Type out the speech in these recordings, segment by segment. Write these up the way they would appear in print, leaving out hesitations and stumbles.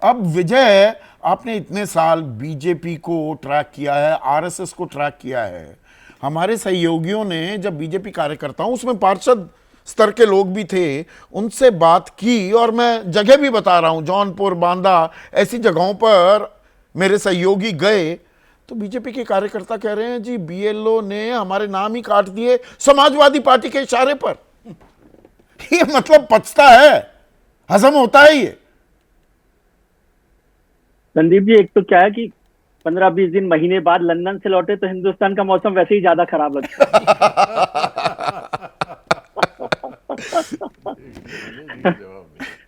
अब विजय, आपने इतने साल बीजेपी को ट्रैक किया है, आरएसएस को ट्रैक किया है। हमारे सहयोगियों ने जब बीजेपी कार्यकर्ताओं, उसमें पार्षद स्तर के लोग भी थे, उनसे बात की, और मैं जगह भी बता रहा हूं, जौनपुर, बांदा, ऐसी जगहों पर मेरे सहयोगी गए, तो बीजेपी के कार्यकर्ता कह रहे हैं जी बीएलओ ने हमारे नाम ही काट दिए समाजवादी पार्टी के इशारे पर। ये मतलब पचता है, हजम होता है ये। संदीप जी, एक तो क्या है कि 15-20 दिन, महीने बाद लंदन से लौटे तो हिंदुस्तान का मौसम वैसे ही ज्यादा खराब लगता है।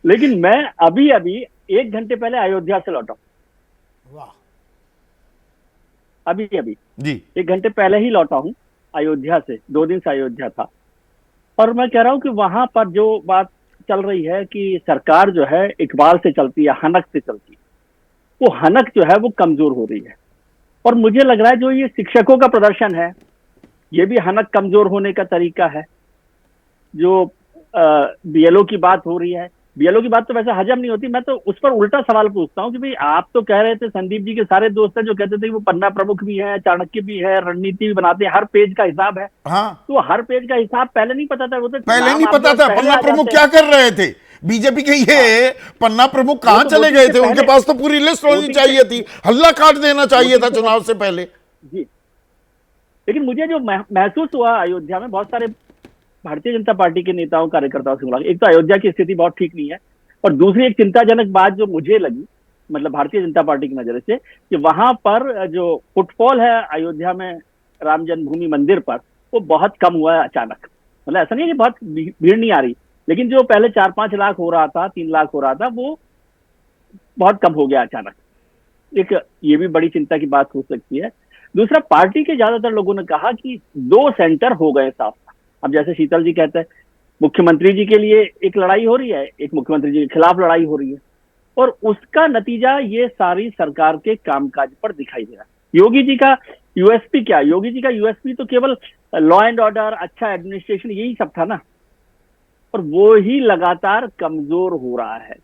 लेकिन मैं अभी अभी 1 घंटे पहले अयोध्या से लौटा हूं। वाह। अभी अभी जी 1 घंटे पहले ही लौटा हूं अयोध्या से। 2 दिन से अयोध्या था, और मैं कह रहा हूं कि वहां पर जो बात चल रही है कि सरकार जो है इकबाल से चलती है, हनक से चलती है, वो हनक जो है वो कमजोर हो रही है। और मुझे लग रहा है जो ये शिक्षकों का प्रदर्शन है, ये भी हनक कमजोर होने का तरीका है। जो बीएलओ की बात हो रही है, बीएलओ की बात तो वैसे हजम नहीं होती। मैं तो उस पर उल्टा सवाल पूछता हूँ कि भाई, आप तो कह रहे थे, संदीप जी के सारे दोस्त हैं जो कहते थे कि वो पन्ना प्रमुख भी है, चाणक्य भी है, रणनीति भी बनाते हैं, हर पेज का हिसाब है। हाँ, तो हर पेज का हिसाब पहले नहीं पता था, वो तो पहले नाम नहीं आपके पता पास था पहले पन्ना आ प्रमुख जाते क्या हैं। कर रहे थे। बीजेपी के ये पन्ना प्रमुख कहां तो चले वोटिंग गए से थे, उनके पहले- पास तो पूरी लिस्ट होनी वोटिंग से- चाहिए थी, हल्ला काट देना चाहिए था वोटिंग से- चुनाव से पहले। जी, लेकिन मुझे जो महसूस हुआ अयोध्या में, बहुत सारे भारतीय जनता पार्टी के नेताओं कार्यकर्ताओं से मुलाकात, एक तो अयोध्या की स्थिति बहुत ठीक नहीं है, और दूसरी एक चिंताजनक बात जो मुझे लगी, मतलब भारतीय जनता पार्टी की नजर से, कि वहां पर जो फुटफॉल है अयोध्या में राम जन्मभूमि मंदिर पर, वो बहुत कम हुआ है अचानक। मतलब ऐसा नहीं है कि बहुत भीड़ नहीं आ रही, लेकिन जो पहले 4-5 लाख हो रहा था, 3 लाख हो रहा था, वो बहुत कम हो गया अचानक। एक ये भी बड़ी चिंता की बात हो सकती है। दूसरा, पार्टी के ज्यादातर लोगों ने कहा कि 2 सेंटर हो गए साफ। अब जैसे शीतल जी कहते हैं, मुख्यमंत्री जी के लिए एक लड़ाई हो रही है, एक मुख्यमंत्री जी के खिलाफ लड़ाई हो रही है, और उसका नतीजा ये सारी सरकार के कामकाज पर दिखाई दे रहा है। योगी जी का यूएसपी क्या? योगी जी का यूएसपी तो केवल लॉ एंड ऑर्डर, अच्छा एडमिनिस्ट्रेशन, यही सब था ना, और वो ही लगातार कमजोर हो रहा है।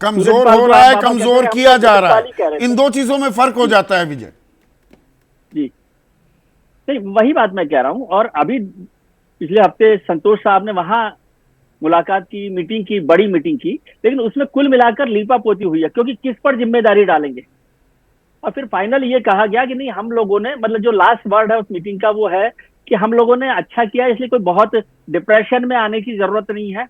कमजोर हो रहा है, कमजोर किया जा रहा है। इन दो चीजों में फर्क हो जाता है विजय जी। नहीं, वही बात मैं कह रहा हूं। और अभी पिछले हफ्ते संतोष साहब ने वहां मुलाकात की, मीटिंग की, बड़ी मीटिंग की, लेकिन उसमें कुल मिलाकर लीपापोती हुई है, क्योंकि किस पर जिम्मेदारी डालेंगे। और फिर फाइनल ये कहा गया कि नहीं, हम लोगों ने, मतलब जो लास्ट वर्ड है उस मीटिंग का वो है कि हम लोगों ने अच्छा किया, इसलिए कोई बहुत डिप्रेशन में आने की जरूरत नहीं है।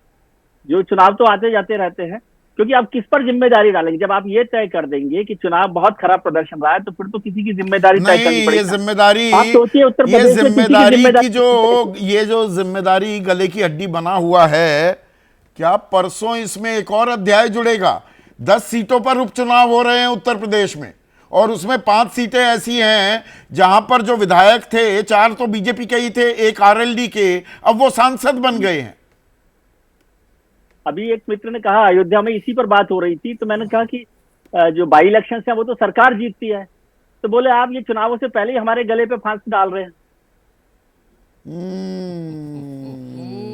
जो चुनाव तो आते जाते रहते हैं, क्योंकि आप किस पर जिम्मेदारी डालेंगे। जब आप ये तय कर देंगे कि चुनाव बहुत खराब प्रदर्शन रहा है, तो फिर तो किसी की जिम्मेदारी तय करनी नहीं। पड़ेगी। ये जिम्मेदारी, आप सोचिए, उत्तर ये प्रदेश में किसी की जिम्मेदारी की जिम्मेदारी, ये जो जिम्मेदारी गले की हड्डी बना हुआ है, क्या परसों इसमें एक और अध्याय जुड़ेगा। 10 सीटों पर उपचुनाव हो रहे हैं उत्तर प्रदेश में, और उसमें 5 सीटें ऐसी हैं जहां पर जो विधायक थे, 4 तो बीजेपी के ही थे, 1 आरएलडी के, अब वो सांसद बन गए हैं। अभी एक मित्र ने कहा अयोध्या में इसी पर बात हो रही थी, तो मैंने कहा कि जो बाई इलेक्शन है वो तो सरकार जीतती है, तो बोले आप ये चुनावों से पहले ही हमारे गले पे फांसी डाल रहे हैं।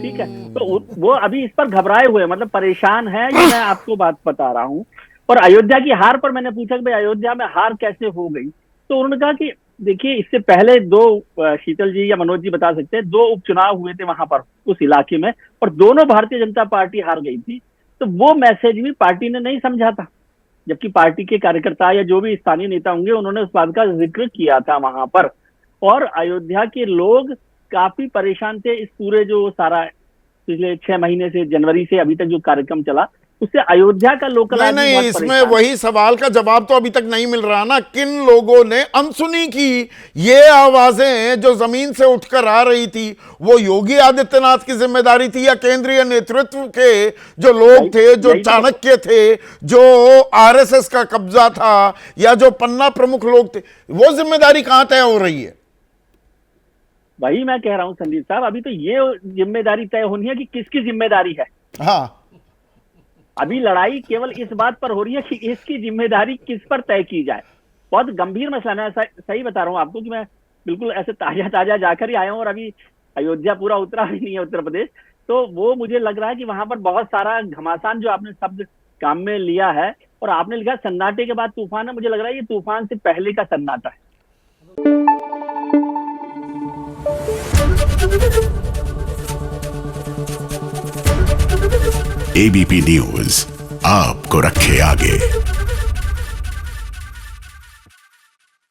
ठीक है, तो वो अभी इस पर घबराए हुए, मतलब परेशान है, ये मैं आपको बात बता रहा हूं। और अयोध्या की हार पर मैंने पूछा कि भाई अयोध्या में हार कैसे हो गई, तो उन्होंने कहा कि देखिए, इससे पहले 2, शीतल जी या मनोज जी बता सकते हैं, 2 उपचुनाव हुए थे वहां पर उस इलाके में, और दोनों भारतीय जनता पार्टी हार गई थी। तो वो मैसेज भी पार्टी ने नहीं समझा था, जबकि पार्टी के कार्यकर्ता या जो भी स्थानीय नेता होंगे, उन्होंने उस बात का जिक्र किया था वहां पर। और अयोध्या के लोग काफी परेशान थे। इस पूरे जो सारा पिछले 6 महीने से, जनवरी से अभी तक जो कार्यक्रम चला, उससे अयोध्या का लोकल नहीं, इसमें वही सवाल का जवाब तो अभी तक नहीं मिल रहा ना। किन लोगों ने अनसुनी की ये आवाजें जो जमीन से उठकर आ रही थी, वो योगी आदित्यनाथ की जिम्मेदारी थी या केंद्रीय नेतृत्व के जो लोग थे, जो चाणक्य थे, जो आरएसएस का कब्जा था, या जो पन्ना प्रमुख लोग थे, वो जिम्मेदारी कहां तय हो रही है? वही मैं कह रहा हूं संदीप साहब, अभी तो ये जिम्मेदारी तय होनी है कि किसकी जिम्मेदारी है। हाँ, अभी लड़ाई केवल इस बात पर हो रही है कि इसकी जिम्मेदारी किस पर तय की जाए। बहुत गंभीर मसला, मैं सही बता रहा हूं आपको कि मैं बिल्कुल ऐसे ताजा जाकर ही आया हूं, और अभी अयोध्या पूरा उतरा भी नहीं है उत्तर प्रदेश। तो वो मुझे लग रहा है कि वहां पर बहुत सारा घमासान जो आपने शब्द काम में लिया है, और आपने लिखा सन्नाटे के बाद तूफान है, मुझे लग रहा है ये तूफान से पहले का सन्नाटा है। एबीपी न्यूज आपको रखे आगे।